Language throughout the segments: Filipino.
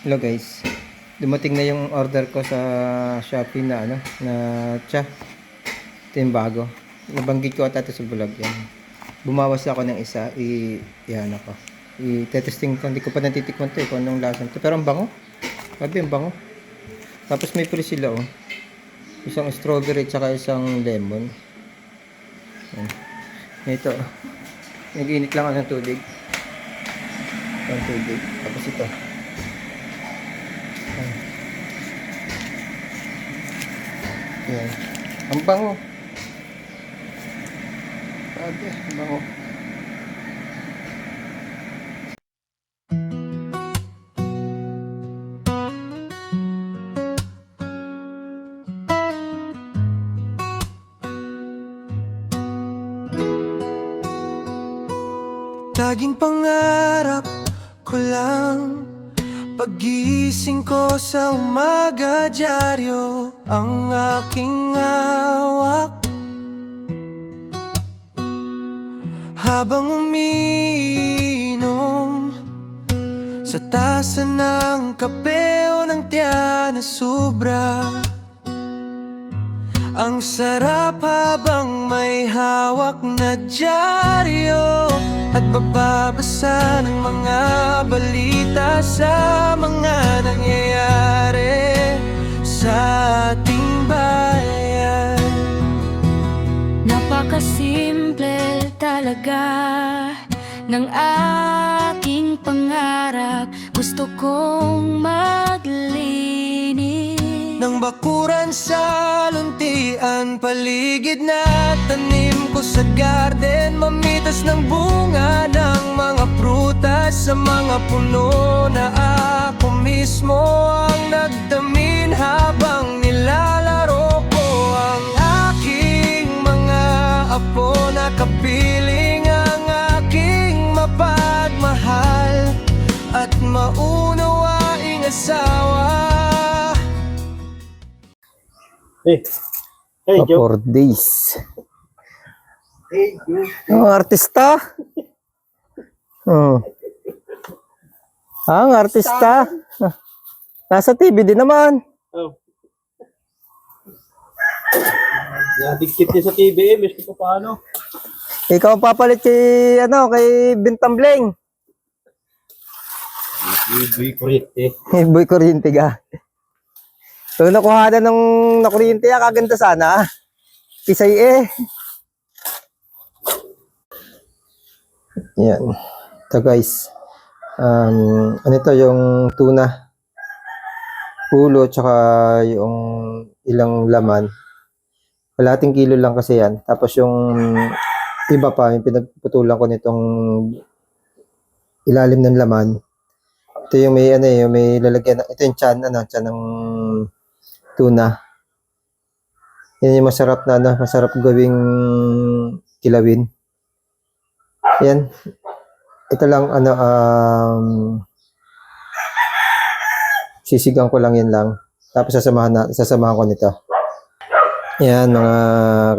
Hello guys. Dumating na yung order ko sa Shopee na na tsa. Ito yung bago. Nabanggit ko ata ito sa vlog yan. Bumawas ako ng isa, yan ako. I-testing ko, hindi ko pa natitikman to kung anong lasa nito. Pero ang bango. Sabi, ang bango. Tapos may free sila Isang strawberry tsaka isang lemon. Yan. Ito. Nag-init lang ako ng tubig. Tapos ito. Yan. Ang bango. Sabi, ang bango. Laging pangarap ko lang pagising ko sa umaga, dyaryo ang aking hawak. Habang umiinom sa tasa ng kape o ng tiyan na sobra, ang sarap habang may hawak na dyaryo at bababasa ng mga balita sa mga nangyayari sa ating bayan. Napakasimple talaga ng aking pangarap. Gusto kong maglinis ng bakuran sa luntian, paligid na tanim ko sa garden, mamitas ng bunga ng mga prutas sa mga puno na ako mismo ang nagdamin habang nilalaro ko ang aking mga apo na kapiling ang aking mapagmahal at maunawaing asawa. Hey, Joe. 4 days. Hey, Joe. Ang artista. Ang artista. Nasa TV din naman. Oh. Nadikit niya sa TV, miss ko pa paano. Ikaw ang papalit kay Bintambleng. Boy Kurite. Boy Kuryente ka. So nakuha na ng nakuryente kaganda sana. Kisay Yan. Ito guys. Ano ito yung tuna. Ulo tsaka yung ilang laman. Kalahating kilo lang kasi yan. Tapos yung iba pa, yung pinagputulan ko nitong ilalim ng laman. Ito yung may yung may lalagyan. Ito yung tiyan ng tuna. Yan yung masarap na masarap gawing kilawin. Yan. Ito lang sisigang ko lang yan lang. Tapos sasamahan ko nito. Yan mga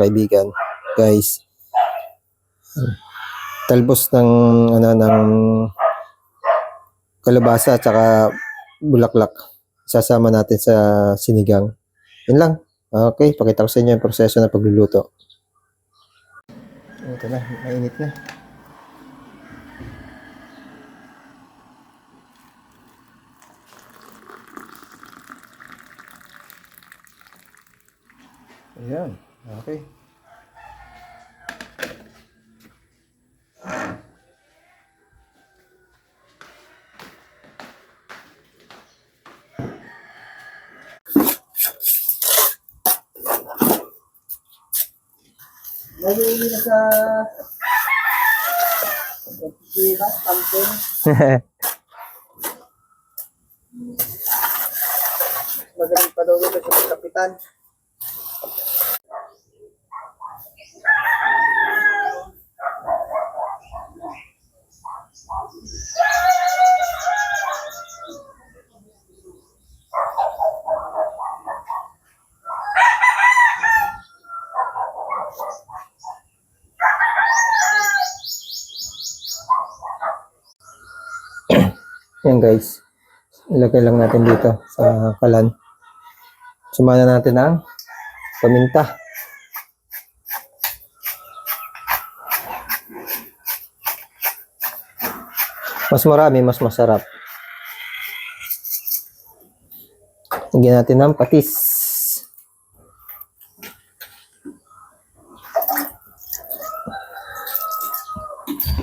kaibigan, guys. Talbos ng ng kalabasa at saka bulaklak. Sasama natin sa sinigang. Yun lang. Okay, pakita ko sa inyo yung proseso ng pagluluto. Ito na, mainit na. Ayan, okay. Nahihili na sa something. Magaling pa daw ito sa kapitan. Yan guys. Ilagay lang natin dito sa kalan. Sumana natin ang paminta. Mas marami, mas masarap. Lagyan natin ng patis.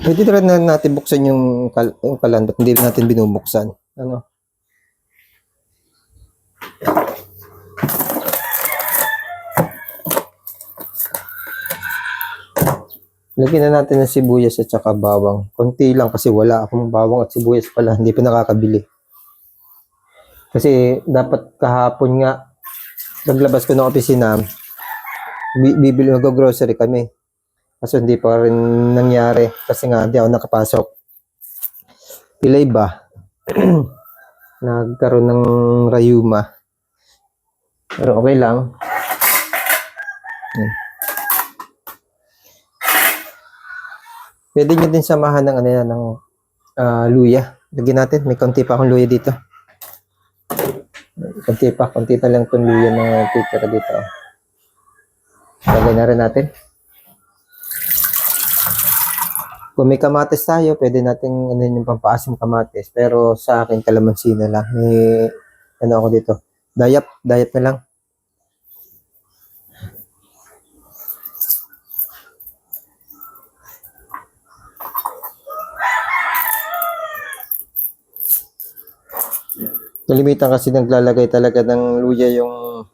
Pwede rin na natin buksan yung kalan, ba't hindi natin binubuksan? Ano? Lagyan na natin ng sibuyas at saka bawang. Konti lang kasi wala akong bawang at sibuyas pala. Hindi pa nakakabili. Kasi dapat kahapon nga, naglabas ko ng opisina, bibili, mag-grocery kami. Kaso hindi pa rin nangyari kasi nga hindi ako nakapasok. Pilay ba? Nagkaroon ng rayuma. Pero okay lang. Yan. Pwede nyo din samahan ng ano yan, ng luya. Lagyan natin, may konti pa akong luya dito. Konti pa lang itong luya na titira dito. Lagay na rin natin. Kung may kamatis tayo, pwede natin ano yung pampaasim kamatis. Pero sa akin, kalamansi na lang. May ano ako dito. Dayap na lang. Kalimitan kasi naglalagay talaga ng luya yung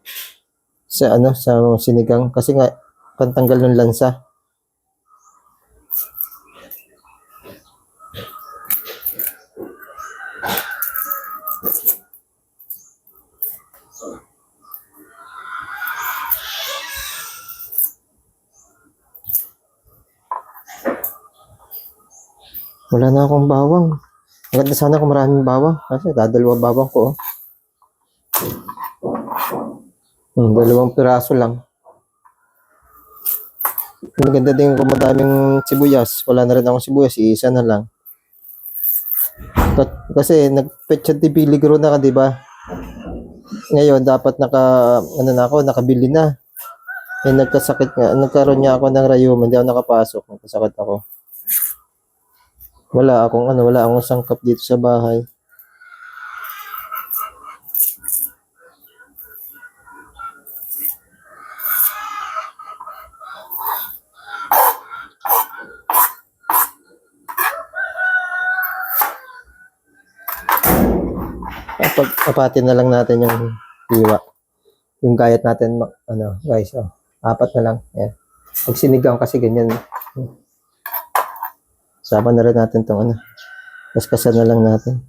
sa ano sa sinigang kasi nga pantanggal ng lansa. Wala na akong bawang. Maganda sana kung maraming bawang. Kasi dadalawa bawang ko. Dalawang piraso lang. Maganda din kung madaming sibuyas. Wala na rin akong sibuyas. Isa na lang. Kasi nagpetsa de peligro na ka, di ba? Ngayon, dapat nakabili na. Eh, nagkasakit nga. Nagkaroon niya ako ng rayuma. Hindi ako nakapasok. Nagkasakit ako. Wala akong sangkap dito sa bahay. Apatin na lang natin yung hiwa. Yung gayat natin, guys, apat na lang. Yan. Pag sinigang kasi ganyan. Sama na rin natin itong kaskasan na lang natin.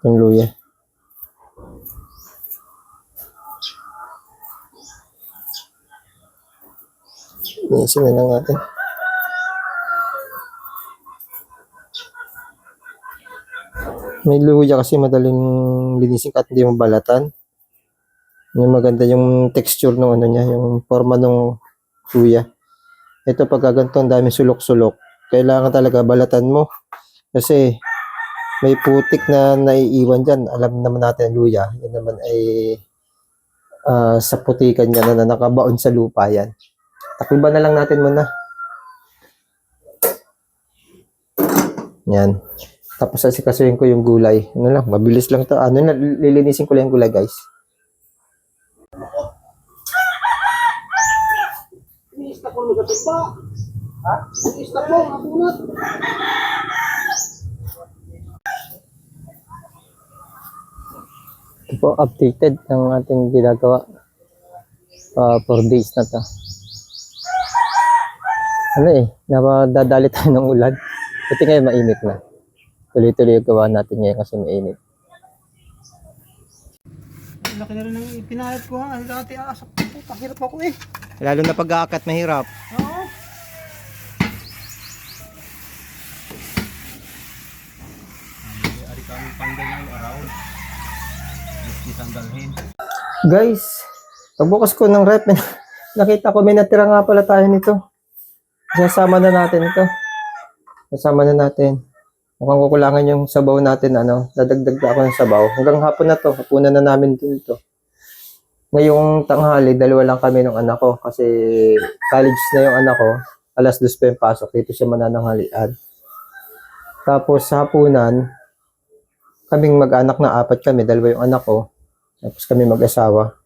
Itong luya. Inisin na lang natin. May luya kasi madaling linisin at hindi mabalatan. Yung maganda yung texture ng niya, yung forma ng luya. Ito pag ganito, ang dami sulok-sulok. Kailangan talaga balatan mo. Kasi may putik na naiiwan dyan. Alam naman natin ang luya. Yan naman ay sa putikan niya na nakabaon sa lupa yan. Takliban na lang natin muna. Yan. Tapos asikasuhin ko yung gulay. Ano lang, mabilis lang to. Lilinisin ko lang yung gulay, guys. Iniista ko magating pa. Ha? Iniista ko, mapunat. Ito po, updated ang ating ginagawa. 4 days na to. Napadadali tayo ng ulan. Ito ngayon mainit na. Tuloy-tuloy yung gawa natin ngayon kasi mainit. Laki na rin ang ipinahit ko ha. Dati asap ko po. Hirap ako eh. Lalo na pag-aakat, mahirap. Oo. Ari kami panggal ng araw. Isang dalhin. Guys, pagbukas ko ng rep, nakita ko may natira nga pala tayo nito. Sasama na natin ito. Sasama na natin. Mukhang kukulangan yung sabaw natin, ano. Dadagdag pa ako ng sabaw. Hanggang hapon na to. Hapunan na namin dito. Ngayong tanghali, dalawa lang kami ng anak ko. Kasi college na yung anak ko. Alas 2 pa yung pasok. Dito siya manananghalian. Tapos sa hapunan, kaming mag-anak na 4 kami. Dalawa yung anak ko. Tapos kami mag-asawa.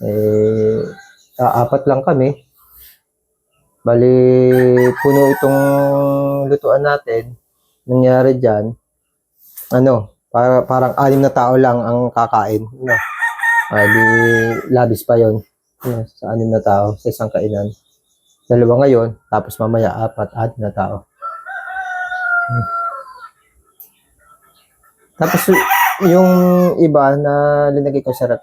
4 lang kami. Bali, puno itong lutuan natin. Nangyari dyan, parang 6 na tao lang ang kakain. Di labis pa yon. Sa 6 na tao, sa isang kainan. 2 ngayon, tapos mamaya 4 na tao. Tapos yung iba na linagay ko sa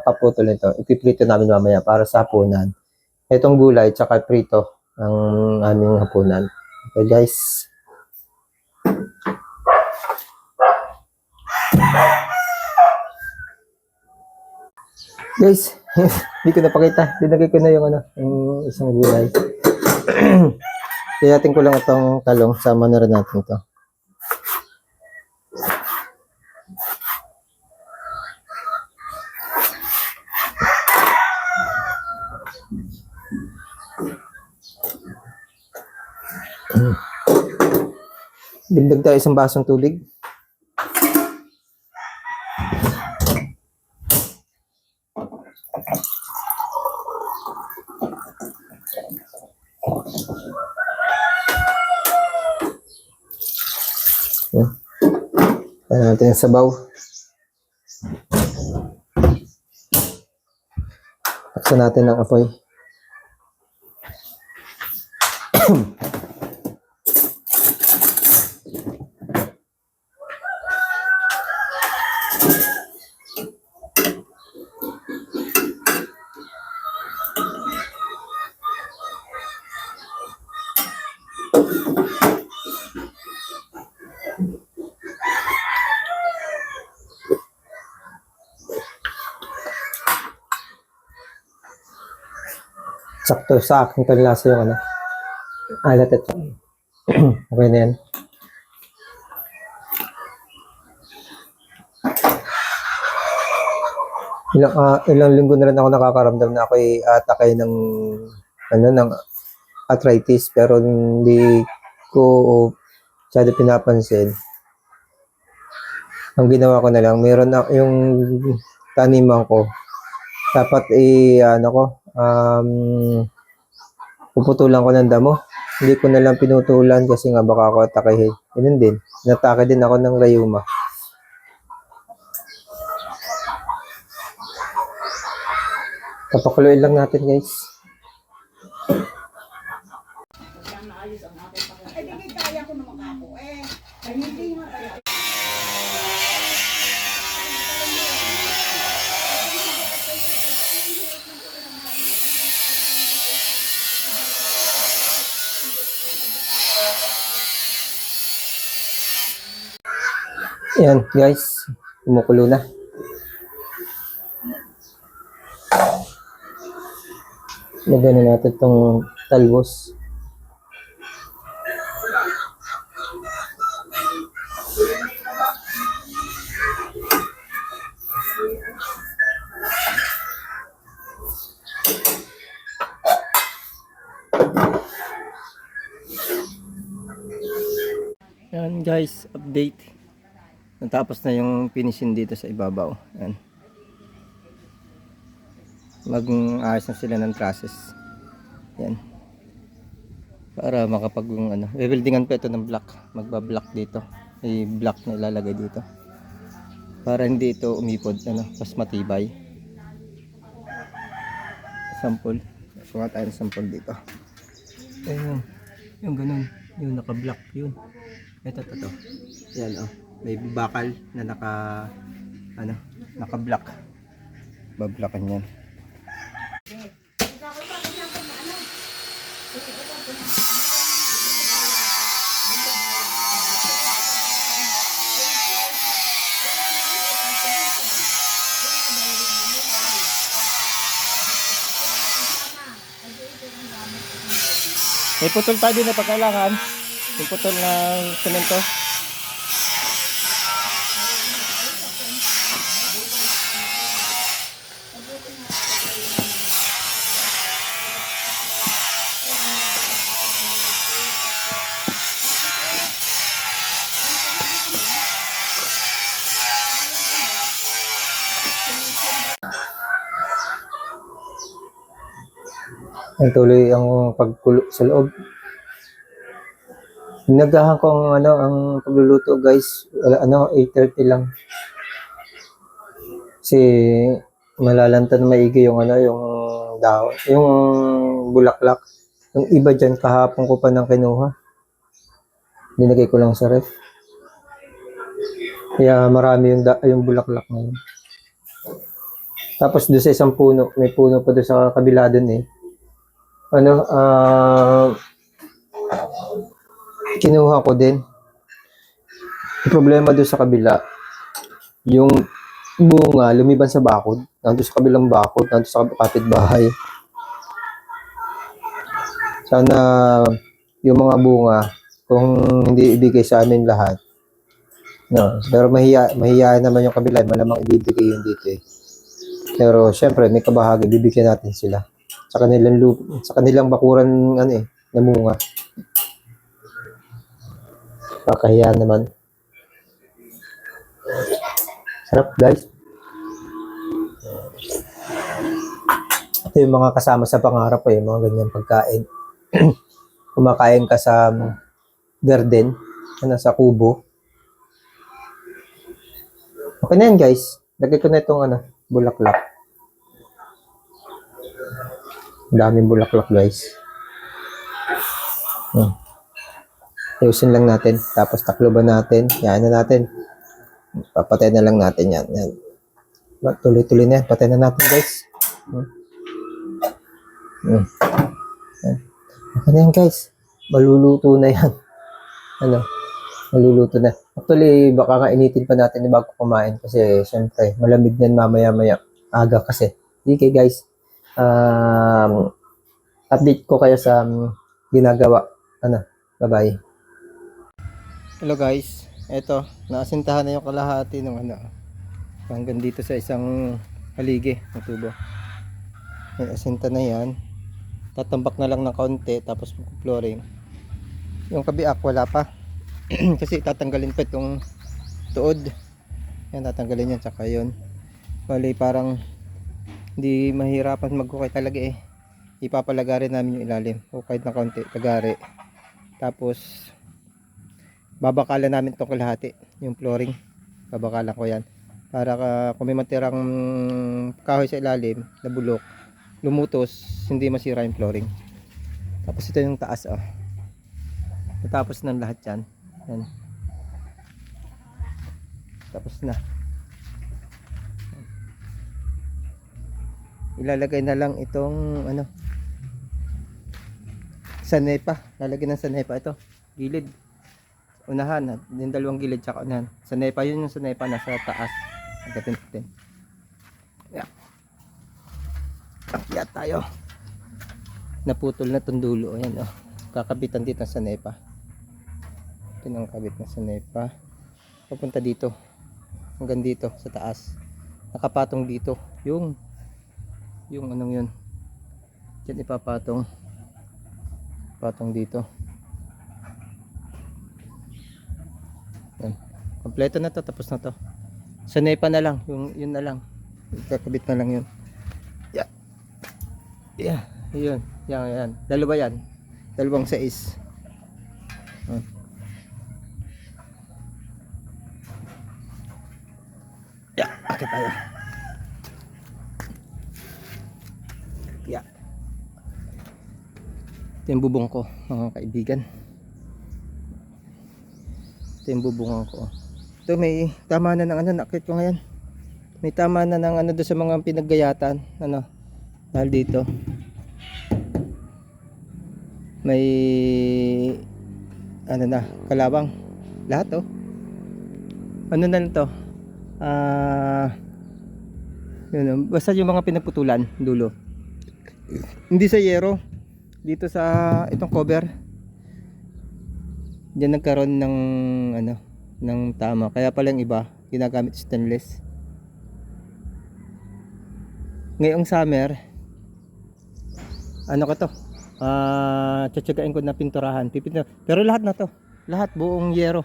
kaputol nito, ipiprito namin mamaya para sa hapunan. Itong gulay, tsaka prito ang aming hapunan. Okay guys. Guys, hindi ko napakita. Dinagay ko na yung isang gulay. Iyatin ko lang itong talong. Sama na rin natin ito. Dagdag tayo isang basong tubig. Yan. Kaya natin yung sabaw. Taksan natin ang apoy. Sakto sa aking panlasa yung alat at okay na yan. Ilang linggo na rin ako nakakaramdam na ako'y atakay ng arthritis, pero hindi ko masyado pinapansin. Ang ginawa ko na lang, meron na yung taniman ko. Dapat puputulan ko ng damo. Hindi ko na lang pinutulan kasi nga baka ako atakehin. Ganun din. Natake din ako ng rayuma. Papakuluin lang natin guys. Yan guys, kumukulo na. Lagyan na natin itong talbos. Yan guys, update. Natapos na yung finishing dito sa ibabaw. Yan. Mag-aayos na sila ng trusses. Yan. Para makapag rebuildingan pa ito ng block. Magba-block dito. May block na ilalagay dito. Para hindi ito umipod, mas matibay. Sample. Kuha tayo ng sample dito. Ayun. Yung ganun. Yung naka-block yun. Ito. Yan may bakal na naka-block. Bablokan yan. May putol tayo din na pagkailangan. Yung putol ng semento. Ang tuloy ang pagkulo sa loob. Nagahan ko ang ang pagluluto guys. Wala, 8:30 lang. Kasi malalanta na maigi yung yung dahon, yung bulaklak. Yung iba dyan kahapon ko pa nang kinuha. Dinagay ko lang sa ref. Kaya marami yung bulaklak na yun. Tapos doon sa isang puno, may puno pa doon sa kabila doon eh. Kinuha ko din. Yung problema doon sa kabila, yung bunga lumiban sa bakod, nandun sa kabilang bakod, nandun sa kapitbahay. Sana yung mga bunga, kung hindi ibigay sa amin lahat, no, pero mahiya naman yung kabila, malamang ibibigay yun dito eh. Pero syempre may kabahagi, bibigyan natin sila sa kanilang bakuran na bunga. Kakahiya naman. Sarap guys. Ito yung mga kasama sa pangarap yung mga ganyan pagkain. Kumakain ka sa garden, sa kubo. Okay na yan guys. Lagay ko na itong bulaklak. Daming bulaklak guys. Ayusin lang natin. Tapos takloban natin. Yan na natin. Papatay na lang natin yan. Yan. Tuloy-tuloy na yan. Patay na natin guys. Yan. Okay na yan guys. Maluluto na yan. Maluluto na. Actually, baka kainitin pa natin bago kumain. Kasi syempre, malamig na mamaya-maya. Aga kasi. Okay guys. Update ko kayo sa ginagawa. Bye-bye. Hello guys. Eto, naasintahan na yung kalahati ng hanggang dito sa isang haligi ng tubo. May asinta na yan. Tatambak na lang ng kaunti tapos flooring. Yung kabiak wala pa. Kasi tatanggalin pa itong tuod. Yan, tatanggalin yan tsaka yun. Bali parang hindi mahirapan magkukay talaga eh. Ipapalagari namin yung ilalim. O kahit na kaunti, lagari. Tapos babakalan namin itong kalahati, yung flooring. Babakalan ko yan. Para kung may matirang kahoy sa ilalim, na bulok, lumutos, hindi masira yung flooring. Tapos ito yung taas. Tapos ng lahat yan. Yan. Tapos na. Ilalagay na lang itong sanepa. Lalagyan ng sanepa ito. Gilid. Unahan, yung dalawang gilid tsaka unahan. Sanepa, yun yung sanepa nasa taas. Agatin natin. Yeah. Akyat tayo. Naputol na itong dulo. Ayan, kakabitan dito sa sanepa. Ito ang kabit na sanepa. Papunta dito. Hanggang dito sa taas. Nakapatong dito. Yung anong yun. Diyan ipapatong. Patong dito. Yan. Kompleto na to, tapos na to. Sanepa na lang, yun na lang. Kakabit na lang yun. Yeah. Yeah, yun. Yan. Dalawa yan. Dalawang 6. Yeah, akit tayo. Yeah. Ito yung bubong ko, mga kaibigan. Ito yung bubungan ko. Ito may tama na ng nakit ko ngayon. May tama na ng doon sa mga pinaggayatan. Dahil dito. May kalawang. Lahat na lang to. Basta yung mga pinagputulan dulo. Hindi sa yero. Dito sa itong cover. Diyan nagkaroon ng tama. Kaya pala yung iba ginagamit stainless. Ngayong summer ko to. Tsatsagain ko na pinturahan. Pero lahat na to. Lahat buong yero.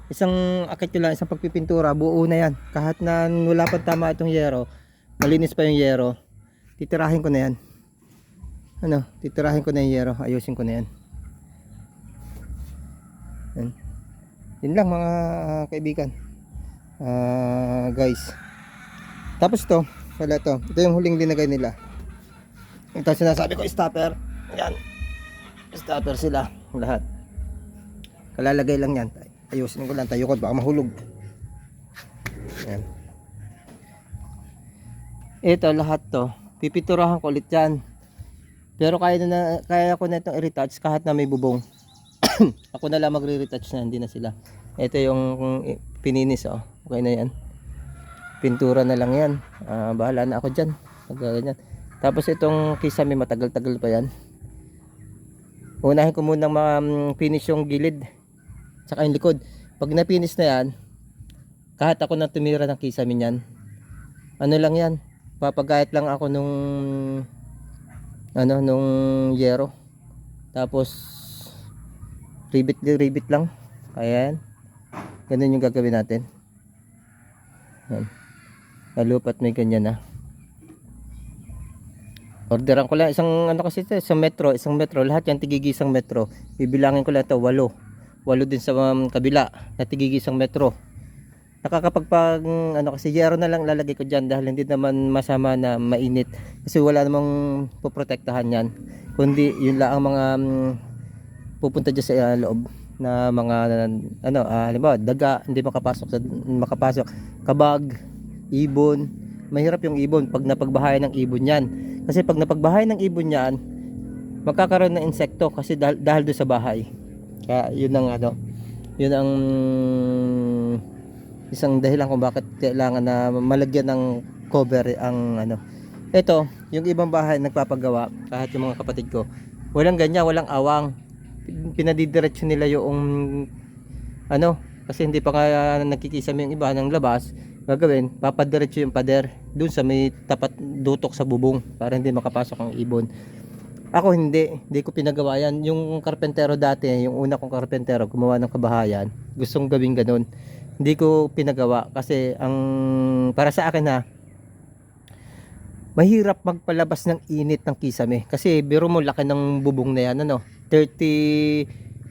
Isang akit lang, isang pagpipintura, buo na yan. Kahit na wala pa tama itong yero, malinis pa yung yero, titirahin ko na yan. ano, titirahin ko na yung yero, ayusin ko na yan. Yan. Yun lang mga kaibigan. Guys. Tapos to, wala to. Ito yung huling linagay nila. Ito sinasabi ko, stopper. Yan. Stopper sila, lahat. Kalalagay lang yan. Ayusin ko lang, tayo ko, baka mahulog. Yan. Ito lahat to, pipiturahan ko ulit yan. Pero kaya ko na itong i-retouch kahit na may bubong. Ako na lang magre-retouch na, hindi na sila. Ito yung pininis, oh. Okay na yan. Pintura na lang yan. Bahala na ako dyan. Ganyan. Tapos itong kisame, matagal-tagal pa yan. Unahin ko munang finish yung gilid. Tsaka yung likod. Pag na-finish na yan, kahit ako na tumira ng kisame yan, ano lang yan, papagayat lang ako nung yero. Tapos ribbit lang. Kaya yan. Ganun yung gagawin natin. Yan. Nalupat may ganyan na. Orderan ko lang isang kasi ito, isang metro, lahat yan tigigisang metro. Bibilangin ko lang ito, 8 din sa kabila na tigigisang metro. Nakakapagpag kasi yero na lang lalagay ko diyan dahil hindi naman masama na mainit kasi wala namang poprotektahan yan, kundi yun lang ang mga pupunta diyan sa loob na mga halimbawa daga, hindi makapasok, kabag, ibon. Mahirap yung ibon pag napagbahayan ng ibon yan, kasi pag napagbahayan ng ibon yan magkakaroon ng insekto kasi dahil doon sa bahay. Kaya yun ang isang dahilan kung bakit kailangan na malagyan ng cover ang Ito, yung ibang bahay nagpapagawa, kahit yung mga kapatid ko, walang ganyan, walang awang. Pinadidiretso nila yung kasi hindi pa nga nagkikisame yung iba ng labas. Gagawin, papadiretso yung pader dun sa may tapat dutok sa bubong para hindi makapasok ang ibon. Ako hindi ko pinagawa yan. Yung karpentero dati, yung una kong karpentero gumawa ng kabahayan, gustong gawin ganun. Hindi ko pinagawa kasi para sa akin mahirap magpalabas ng init ng kisame. Kasi biro mo laki ng bubong na yan, 30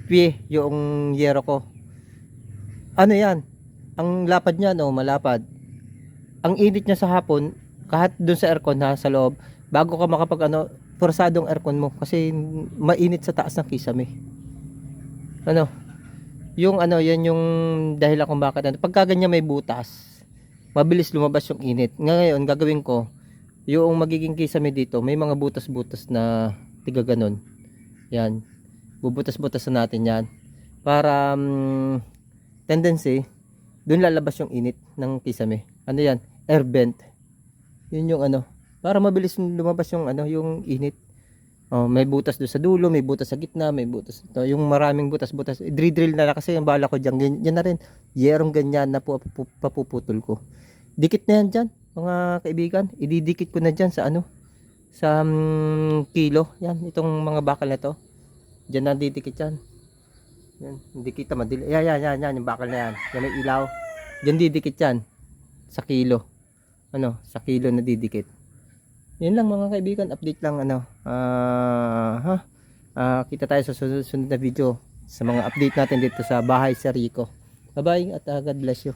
pie yung yero ko. Yan? Ang lapad niya, malapad. Ang init niya sa hapon, kahit dun sa aircon sa loob, bago ka makapag forsadong aircon mo kasi mainit sa taas ng kisame. Yan yung dahilan kung bakit pagka ganyan may butas, mabilis lumabas yung init. Ngayon gagawin ko, yung magiging kisame dito, may mga butas-butas na tiga ganon. Yan. Bubutas-butas natin yan para tendency doon lalabas yung init ng kisame. Yan? Air vent. Yun yung para mabilis lumabas yung yung init. May butas doon sa dulo, may butas sa gitna, may butas yung maraming butas-butas. Drill na kasi yung bala ko diyan. Yan na rin. Yerong ganyan na papuputol ko. Dikit na yan diyan, mga kaibigan. Ididikit ko na diyan sa sa kilo. Yan, itong mga bakal na to. Diyan na didikit yan. Yan, hindi kita madili. Yan, yung bakal na yan. Yan may ilaw. Diyan didikit yan sa kilo. Sa kilo na didikit. Yun lang mga kaibigan, update lang kita tayo sa sunod na video sa mga update natin dito sa bahay sa Rico. Bye bye at God bless you.